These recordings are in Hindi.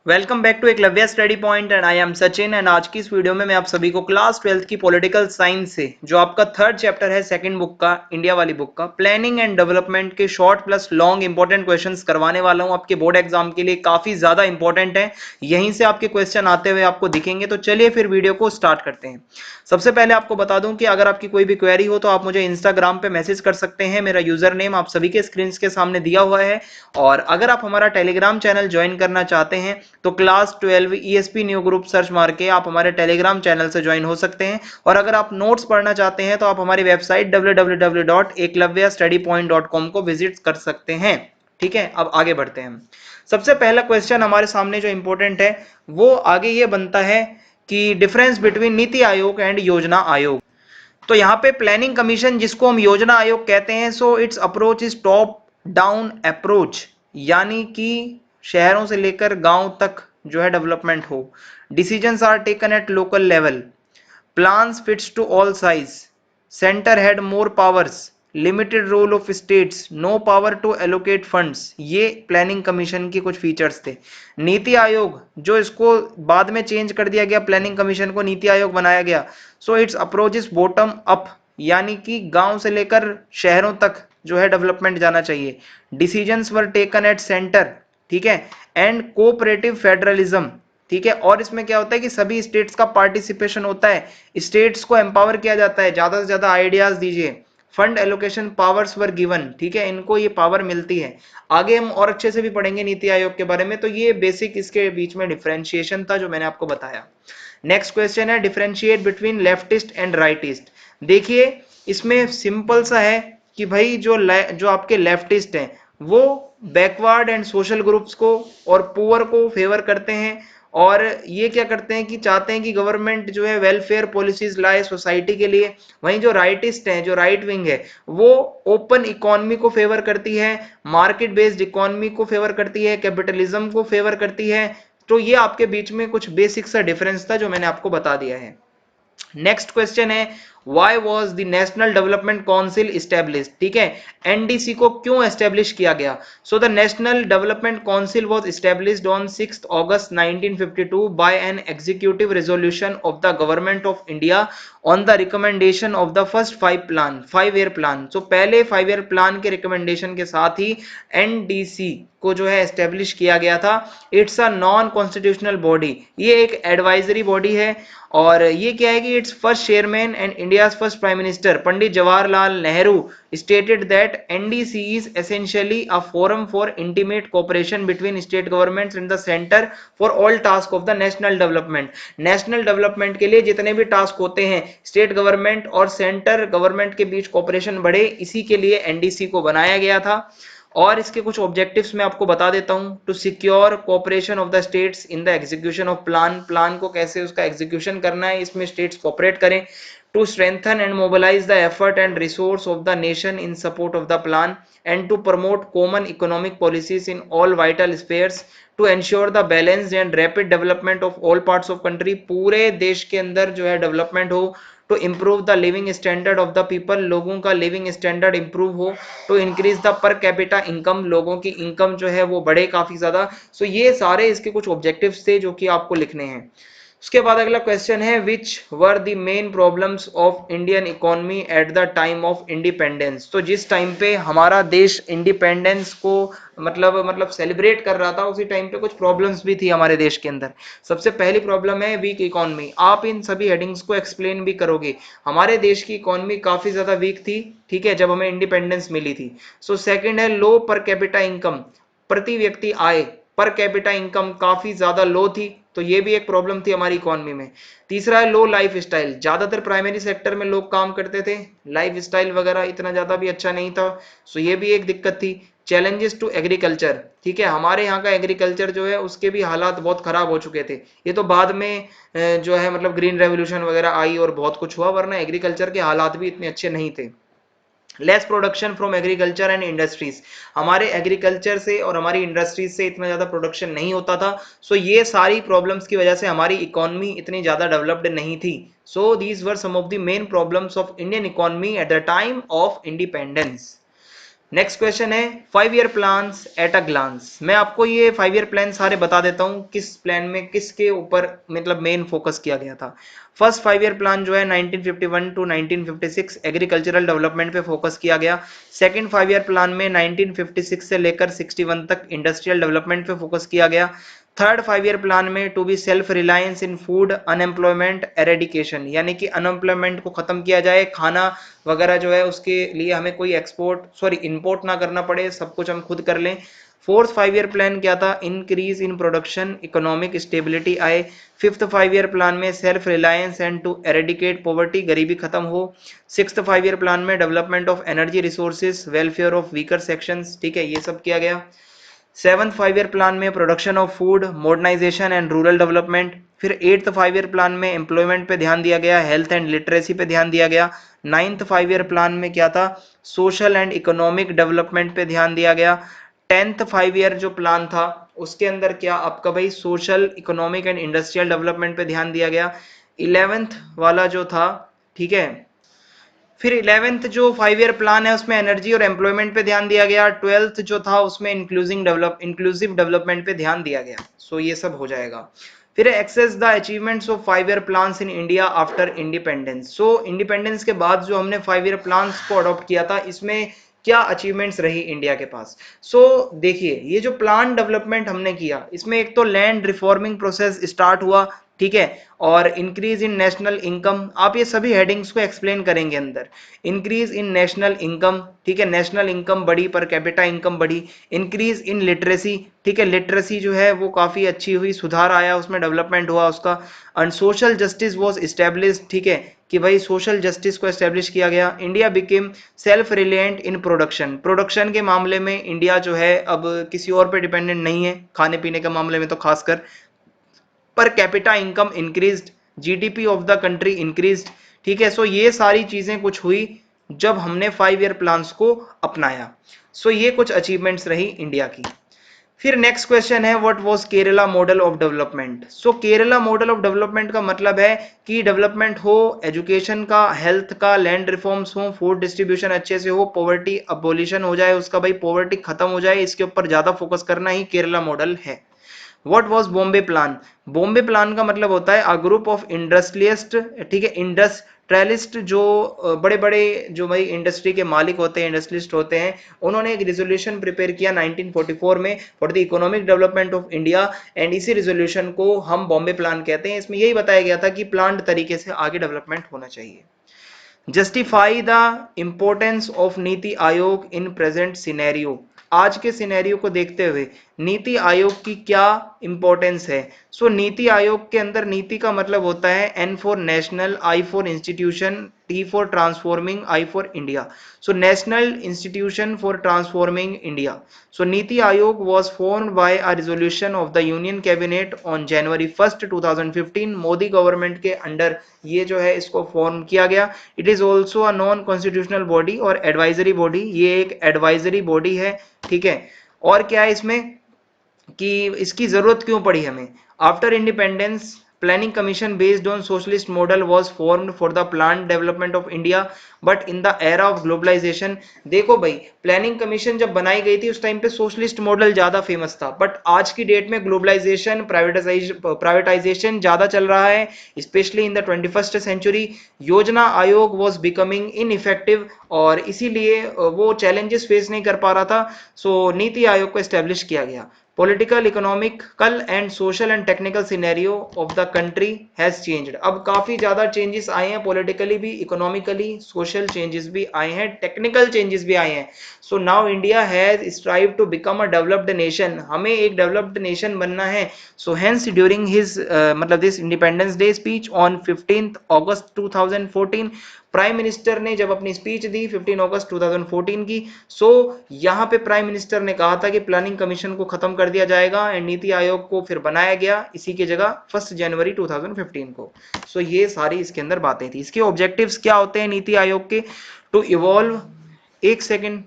Welcome back to Eklavya study point and I am Sachin and आज की इस वीडियो में मैं आप सभी को क्लास 12th की पॉलिटिकल साइंस से जो आपका थर्ड चैप्टर है सेकंड बुक का इंडिया वाली बुक का प्लानिंग एंड डेवलपमेंट के short plus long important questions करवाने वाला हूं। आपके बोर्ड एग्जाम के लिए काफी ज्यादा इंपॉर्टेंट है, यहीं से आपके क्वेश्चन आते हुए आपको दिखेंगे। तो चलिए फिर वीडियो को स्टार्ट करते हैं। सबसे पहले आपको बता दूं कि अगर आपकी कोई भी क्वेरी हो तो आप मुझे इंस्टाग्राम पे मैसेज कर सकते हैं। मेरा यूजर नेम आप सभी के स्क्रीन के सामने दिया हुआ है। और अगर आप हमारा टेलीग्राम चैनल ज्वाइन करना चाहते हैं तो class 12 ESP new group search मार के आप हमारे टेलीग्राम चैनल से ज्वाइन हो सकते हैं। और अगर आप नोट्स पढ़ना चाहते हैं तो आप हमारी वेबसाइट www.eklavyastudypoint.com को विजिट कर सकते हैं। ठीक है, अब आगे बढ़ते हैं। सबसे पहला क्वेश्चन हमारे सामने जो इंपॉर्टेंट है वो आगे ये बनता है कि difference between NITI Aayog and योजना आयोग। तो यहाँ पे प्लानिंग कमीशन जिसको हम योजना आयोग कहते हैं, so it's approach is top down approach, यानी कि शहरों से लेकर गांव तक जो है डेवलपमेंट हो। Decisions are taken at local level, plans fits to all size, centre had more powers, limited role of states, no power to allocate funds. ये प्लानिंग कमीशन के कुछ फीचर्स थे। नीति आयोग जो इसको बाद में चेंज कर दिया गया, प्लानिंग कमीशन को नीति आयोग बनाया गया। So it's approach is bottom up, यानी कि गांव से लेकर शहरों तक जो है डेवलपमेंट जाना चाहिए। Decisions were taken at centre, ठीक है, एंड कोऑपरेटिव फेडरलिज्म, ठीक है। और इसमें क्या होता है कि सभी स्टेट्स का पार्टिसिपेशन होता है, स्टेट्स को एम्पावर किया जाता है, ज्यादा से ज्यादा आइडियाज दीजिए। Fund allocation powers were given, ठीक है, इनको ये पावर मिलती है। आगे हम और अच्छे से भी पढ़ेंगे नीति आयोग के बारे में। तो ये बेसिक इसके बीच में डिफरेंशिएशन था जो मैंने आपको बताया। नेक्स्ट क्वेश्चन है differentiate between leftist and rightist. देखिए इसमें सिंपल सा है कि भाई जो आपके लेफ्टिस्ट हैं वो बैकवर्ड एंड सोशल ग्रुप्स को और पुअर को फेवर करते हैं, और ये क्या करते हैं कि चाहते हैं कि गवर्नमेंट जो है वेलफेयर पॉलिसीज लाए सोसाइटी के लिए। वहीं जो राइटिस्ट हैं, जो राइट विंग है, वो ओपन इकोनॉमी को फेवर करती है, मार्केट बेस्ड इकोनॉमी को फेवर करती है, कैपिटलिज्म को फेवर करती है। तो ये आपके बीच में कुछ बेसिक सा डिफरेंस था जो मैंने आपको बता दिया है। नेक्स्ट क्वेश्चन है why was the national development council established, ठीक है, एनडीसी को क्यों एस्टैब्लिश किया गया। So the national development council was established on 6 August 1952 by an executive resolution of the government of India on the recommendation of the first 5 year plan. So पहले 5 ईयर प्लान के रिकमेंडेशन के साथ ही एनडीसी को जो है एस्टेब्लिश किया गया था। It's a non constitutional body, ये एक एडवाइजरी बॉडी है। और ये क्या है कि it's first chairman and India's first prime minister Pandit Jawaharlal Nehru stated that NDC is essentially a forum for intimate cooperation between state governments and the center for all tasks of the national development। National development के लिए जितने भी टास्क होते हैं स्टेट गवर्नमेंट और सेंटर गवर्नमेंट के बीच कोऑपरेशन बढ़े, इसी के लिए एनडीसी को बनाया गया था। और इसके कुछ ऑब्जेक्टिव्स मैं आपको बता देता हूं। To secure cooperation of the states in the execution of plan को कैसे उसका एग्जीक्यूशन करना है, इसमें स्टेट्स कोऑपरेट करें। To strengthen and mobilise the effort and resource of the nation in support of the plan and to promote common economic policies in all vital spheres to ensure the balanced and rapid development of all parts of country. पूरे देश के अंदर जो है डेवलपमेंट हो। To improve the living standard of the people, लोगों का लिविंग स्टैंडर्ड इंप्रूव हो। To increase the per capita income, लोगों की इनकम जो है वो बढ़े काफी ज्यादा। सो ये सारे इसके कुछ ऑब्जेक्टिव्स थे जो कि आपको लिखने हैं। उसके बाद अगला क्वेश्चन है which were the main problems of Indian economy at the time of independence. तो जिस टाइम पे हमारा देश इंडिपेंडेंस को मतलब सेलिब्रेट कर रहा था, उसी टाइम पे कुछ प्रॉब्लम्स भी थी हमारे देश के अंदर। सबसे पहली प्रॉब्लम है वीक इकोनॉमी। आप इन सभी हेडिंग्स को एक्सप्लेन भी करोगे। हमारे देश की इकोनॉमी काफी ज्यादा वीक थी, ठीक है, जब हमें इंडिपेंडेंस मिली थी। सो सेकंड है लो पर कैपिटा इनकम, प्रति व्यक्ति आय, पर कैपिटा इनकम काफी ज्यादा लो थी, तो ये भी एक प्रॉब्लम थी हमारी इकोनॉमी में। तीसरा है लो लाइफ स्टाइल, ज्यादातर प्राइमरी सेक्टर में लोग काम करते थे, लाइफ स्टाइल वगैरह इतना ज्यादा भी अच्छा नहीं था, सो ये भी एक दिक्कत थी। चैलेंजेस टू एग्रीकल्चर, ठीक है, हमारे यहाँ का एग्रीकल्चर जो है उसके भी हालात बहुत खराब हो चुके थे। ये तो बाद में जो है मतलब ग्रीन रेवोल्यूशन वगैरह आई और बहुत कुछ हुआ, वरना एग्रीकल्चर के हालात भी इतने अच्छे नहीं थे। Less production from agriculture and industries, हमारे एग्रीकल्चर से और हमारी इंडस्ट्रीज से इतना ज्यादा प्रोडक्शन नहीं होता था। सो ये सारी प्रॉब्लम्स की वजह से हमारी इकोनॉमी इतनी ज्यादा डेवलप्ड नहीं थी। So these were some of the main problems of Indian economy at the time of independence. Next question है 5 year plans at a glance. मैं आपको ये 5 ईयर प्लान सारे बता देता हूँ किस प्लान में किसके ऊपर मतलब मेन फोकस किया गया था। फर्स्ट 5 ईयर प्लान जो है 1951 टू 1956 एग्रीकल्चरल डेवलपमेंट पे फोकस किया गया। सेकंड 5 ईयर प्लान में 1956 से लेकर 61 तक इंडस्ट्रियल डेवलपमेंट पे फोकस किया गया। थर्ड 5 ईयर प्लान में to be self reliance in food unemployment eradication, यानी कि अनएम्प्लॉयमेंट को खत्म किया जाए, खाना वगैरह जो है उसके लिए हमें कोई इंपोर्ट ना करना पड़े, सब कुछ हम खुद कर लें। फोर्थ 5 ईयर प्लान क्या था, increase in production economic stability आए। फिफ्थ 5 ईयर प्लान में self reliance and to eradicate poverty, गरीबी खत्म हो। सिक्स्थ 5 ईयर प्लान में development of energy resources, welfare of weaker sections, ठीक है, ये सब किया गया। सेवन्थ 5 ईयर प्लान में production of food, modernisation and rural development. फिर एट्थ 5 ईयर प्लान में एम्प्लॉयमेंट पे ध्यान दिया गया, हेल्थ एंड लिटरेसी पे ध्यान दिया गया। नाइन्थ 5 ईयर प्लान में क्या था, सोशल एंड इकोनॉमिक डेवलपमेंट पे ध्यान दिया गया। टेंथ 5 ईयर जो प्लान था उसके अंदर क्या आपका भाई social economic and industrial development पे ध्यान दिया गया। इलेवेंथ वाला जो था, ठीक है, फिर 11th जो 5 ईयर प्लान है उसमें एनर्जी और एम्प्लॉयमेंट पे ध्यान दिया गया। 12th जो था उसमें इंक्लूसिव डेवलपमेंट पे ध्यान दिया गया। सो ये सब हो जाएगा। फिर assess the achievements of 5 year plans in India after independence. So independence के बाद जो हमने 5 ईयर प्लान्स को अडॉप्ट किया था, इसमें क्या अचीवमेंट्स रही इंडिया के पास। सो देखिए, ये जो प्लान डेवलपमेंट हमने किया इसमें एक तो लैंड रिफॉर्मिंग प्रोसेस स्टार्ट हुआ, ठीक है, और इंक्रीज इन नेशनल इनकम, आप ये सभी हेडिंग्स को एक्सप्लेन करेंगे अंदर। इंक्रीज इन नेशनल इनकम, ठीक है, नेशनल इनकम बढ़ी, पर कैपिटा इनकम बढ़ी। इंक्रीज इन लिटरेसी, ठीक है, लिटरेसी जो है वो काफी अच्छी हुई, सुधार आया उसमें, डेवलपमेंट हुआ उसका। And social justice was established, ठीक है, कि भाई सोशल जस्टिस को एस्टेब्लिश किया गया। India became self reliant in production, production के मामले में इंडिया जो है अब किसी और पे डिपेंडेंट नहीं है, खाने पीने के मामले में तो खासकर। पर capita income increased, GDP of the country increased, ठीक है। सो ये सारी चीजें कुछ हुई जब हमने 5 ईयर प्लान्स को अपनाया। सो ये कुछ अचीवमेंट्स रही इंडिया की। फिर नेक्स्ट क्वेश्चन है what was Kerala model of development. So Kerala model of development का मतलब है कि डेवलपमेंट हो, एजुकेशन का, हेल्थ का, लैंड रिफॉर्म्स हो, फूड डिस्ट्रीब्यूशन अच्छे से हो, पॉवर्टी अबोलिशन हो जाए उसका, भाई पॉवर्टी खत्म हो जाए, इसके ऊपर ज्यादा फोकस करना ही केरला मॉडल है। What was Bombay plan. Bombay plan का मतलब होता है अ ग्रुप ऑफ इंडस्ट्रियलिस्ट, ठीक है, इंडस्ट्रियलिस्ट जो बड़े बड़े जो भाई इंडस्ट्री के मालिक होते हैं, इंडस्ट्रियलिस्ट होते हैं, उन्होंने एक रिजोल्यूशन प्रिपेयर किया 1944 में for the economic development of India. And इसी रिजोल्यूशन को हम बॉम्बे प्लान कहते हैं। इसमें यही बताया गया था कि प्लान्ड तरीके से आगे डेवलपमेंट होना चाहिए। Justify the importance of NITI Aayog in present scenario. आज के सिनेरियो को देखते हुए नीति आयोग की क्या इंपॉर्टेंस है। सो नीति आयोग के अंदर नीति का मतलब होता है N for national, I for institution, T for transforming, I for India. So national institution for transforming India. So NITI Aayog was formed by a resolution of the Union Cabinet on January 1st 2015। Modi government के अंडर ये जो है इसको फॉर्म किया गया। It is also a non constitutional body और एडवाइजरी बॉडी, ये एक एडवाइजरी बॉडी है, ठीक है। और क्या है इसमें कि इसकी जरूरत क्यों पड़ी हमें। After independence planning commission based on socialist model was formed for the plan development of India but in the era of globalisation. देखो भाई, प्लानिंग कमीशन जब बनाई गई थी उस टाइम पे सोशलिस्ट मॉडल ज्यादा फेमस था, बट आज की डेट में ग्लोबलाइजेशन, प्राइवेटाइजेशन ज्यादा चल रहा है, specially in the 21st century. योजना आयोग वॉज बिकमिंग इनइफेक्टिव और इसीलिए वो चैलेंजेस फेस नहीं कर पा रहा था। सो नीति आयोग को एस्टेब्लिश किया गया। Political, economical and social and technical scenario of the country has changed. अब काफी ज्यादा चेंजेस आए हैं, पॉलिटिकली भी, इकोनॉमिकली, सोशल चेंजेस भी आए हैं, टेक्निकल चेंजेस भी आए हैं। So now India has strive to become a developed nation, हमें एक डेवलप्ड नेशन बनना है। सो हेंस ड्यूरिंग हिज मतलब this independence day speech on 15 August 2014, prime minister ने जब अपनी स्पीच दी 15 अगस्त 2014 की, सो यहाँ पे प्राइम मिनिस्टर ने कहा था कि प्लानिंग कमीशन को खत्म कर दिया जाएगा एंड नीति आयोग को फिर बनाया गया इसी की जगह 1 जनवरी 2015 को। सो ये सारी इसके अंदर बातें थी। इसके ऑब्जेक्टिव्स क्या होते हैं नीति आयोग के, टू इवॉल्व, एक सेकेंड,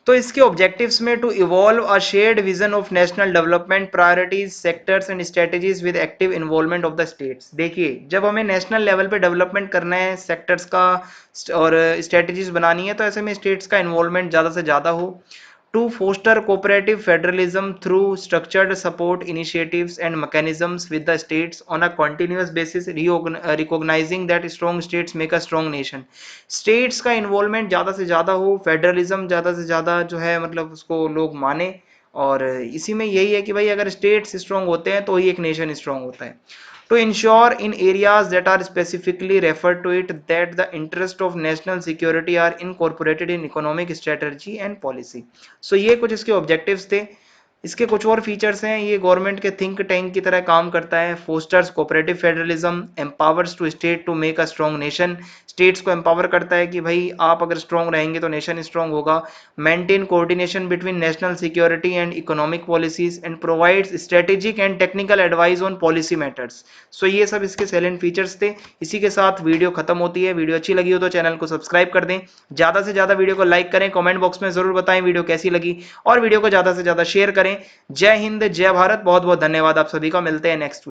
तो इसके ऑब्जेक्टिव्स में to evolve a shared vision of national development priorities sectors and strategies with active involvement of the states. देखिए जब हमें नेशनल लेवल पे डेवलपमेंट करना है सेक्टर्स का और स्ट्रेटेजीज बनानी है तो ऐसे में स्टेट्स का इन्वॉल्वमेंट ज़्यादा से ज़्यादा हो। To foster cooperative federalism through structured support initiatives and mechanisms with the states on a continuous basis, recognizing that strong states make a strong nation। states का involvement ज़्यादा से ज़्यादा हो, फेडरलिज्म ज़्यादा से ज़्यादा जो है मतलब उसको लोग माने, और इसी में यही है कि भाई अगर स्टेट्स स्ट्रांग होते हैं तो ही एक नेशन स्ट्रांग होता है। to ensure in areas that are specifically referred to it that the interest of national security are incorporated in economic strategy and policy। so ये कुछ इसके objectives थे। इसके कुछ और फीचर्स हैं, ये गवर्नमेंट के थिंक टैंक की तरह काम करता है। Fosters cooperative federalism, empowers to state to make a strong nation, states को एम्पावर करता है कि भाई आप अगर स्ट्रॉन्ग रहेंगे तो नेशन स्ट्रॉन्ग होगा। Maintain coordination between national security and economic policies and provides strategic and technical advice on policy matters. So ये सब इसके सैलेंट फीचर्स थे। इसी के साथ वीडियो खत्म होती है। वीडियो अच्छी लगी हो तो चैनल को सब्सक्राइब कर दें, ज्यादा से ज्यादा वीडियो को लाइक करें, कमेंट बॉक्स में जरूर बताएं वीडियो कैसी लगी, और वीडियो को ज्यादा से ज्यादा शेयर करें। जय हिंद, जय भारत, बहुत बहुत धन्यवाद आप सभी का। मिलते हैं नेक्स्ट